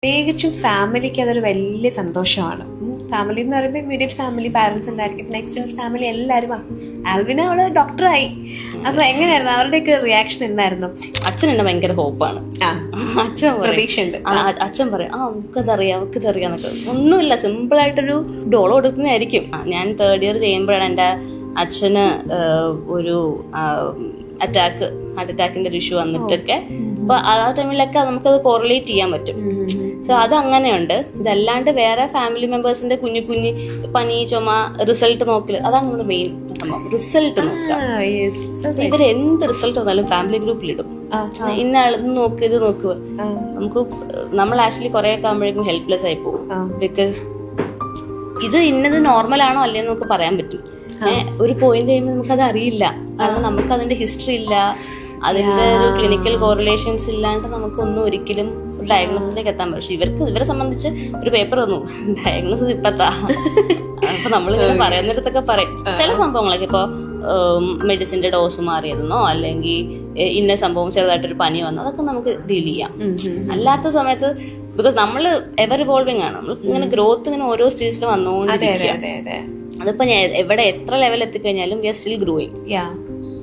പ്രത്യേകിച്ചും ഫാമിലിക്ക് അതൊരു വലിയ സന്തോഷമാണ്. ഫാമിലി എന്ന് പറയുമ്പോൾ ഇമ്മീഡിയറ്റ് ഫാമിലി, പാരന്റ്സ് ഉണ്ടായിരിക്കും, പിന്നെ എക്സ്റ്റൻഡ് ഫാമിലി എല്ലാവരും. ആൽവിന അവള് ഡോക്ടറായി. അപ്പൊ എങ്ങനെയായിരുന്നു അവരുടെയൊക്കെ റിയാക്ഷൻ? എന്തായിരുന്നു? അച്ഛൻ എന്നെ ഭയങ്കര ഹോപ്പാണ്. അച്ഛൻ പ്രതീക്ഷയുണ്ട്. അച്ഛൻ പറയും അവക്കതറിയാന്നൊക്കെ. ഒന്നുമില്ല, സിമ്പിൾ ആയിട്ടൊരു ഡോള് കൊടുക്കുന്നതായിരിക്കും. ഞാൻ 3rd ഇയർ ചെയ്യുമ്പോഴാണ് എൻ്റെ അച്ഛന് ഒരു ഹാർട്ട് അറ്റാക്കിന്റെ ഒരു ഇഷ്യൂ വന്നിട്ടൊക്കെ. അപ്പൊ ആ ടൈമിലൊക്കെ നമുക്കത് കോറിലേറ്റ് ചെയ്യാൻ പറ്റും. സോ അത് അങ്ങനെയുണ്ട്. ഇതല്ലാണ്ട് വേറെ ഫാമിലി മെമ്പേഴ്സിന്റെ കുഞ്ഞു പനി, ചുമ, റിസൾട്ട് നോക്കല്, അതാണ് നമ്മുടെ മെയിൻ സംഭവം. റിസൾട്ട് നോക്കുക. ഇവര് എന്ത് റിസൾട്ട് വന്നാലും ഫാമിലി ഗ്രൂപ്പിലിടും. ഇന്ന ആൾ നോക്ക്, ഇത് നോക്കുക. നമ്മൾ ആക്ച്വലി കുറെ ഒക്കെ ആകുമ്പോഴേക്കും ഹെൽപ്ലെസ് ആയി പോകും. ബിക്കോസ് ഇത് ഇന്നത് നോർമൽ ആണോ അല്ലേന്ന് നമുക്ക് പറയാൻ പറ്റും. ഒരു പോയിന്റ് കഴിയുമ്പോൾ നമുക്കത് അറിയില്ല. കാരണം നമുക്ക് അതിന്റെ ഹിസ്റ്ററി ഇല്ല, അതിന്റെ ഒരു ക്ലിനിക്കൽ കോറിലേഷൻസ് ഇല്ലാണ്ട് നമുക്കൊന്നും ഒരിക്കലും ഒരു ഡയഗ്നോസിലേക്ക് എത്താൻ പറ്റും. ഇവരെ സംബന്ധിച്ച് ഒരു പേപ്പർ തന്നു, ഡയഗ്നോസിസ് ഇപ്പത്താ. അപ്പൊ നമ്മളിങ്ങനെ പറയുന്നിടത്തൊക്കെ പറയും ചില സംഭവങ്ങളൊക്കെ. ഇപ്പൊ മെഡിസിന്റെ ഡോസ് മാറിയതെന്നോ അല്ലെങ്കിൽ ഇന്ന സംഭവം ചെറുതായിട്ടൊരു പനി വന്നോ, അതൊക്കെ നമുക്ക് ഡീൽ ചെയ്യാം. അല്ലാത്ത സമയത്ത് ബിക്കോസ് നമ്മൾ എവർ ഇവോൾവിംഗ് ആണ്, നമ്മൾ ഇങ്ങനെ ഗ്രോത്ത് ഇങ്ങനെ ഓരോ സ്റ്റേജിൽ വന്നുകൊണ്ടിരിക്കുക. അതിപ്പോ എവിടെ എത്ര ലെവൽ എത്തിക്കഴിഞ്ഞാലും വി ആർ സ്റ്റിൽ ഗ്രോയിങ്.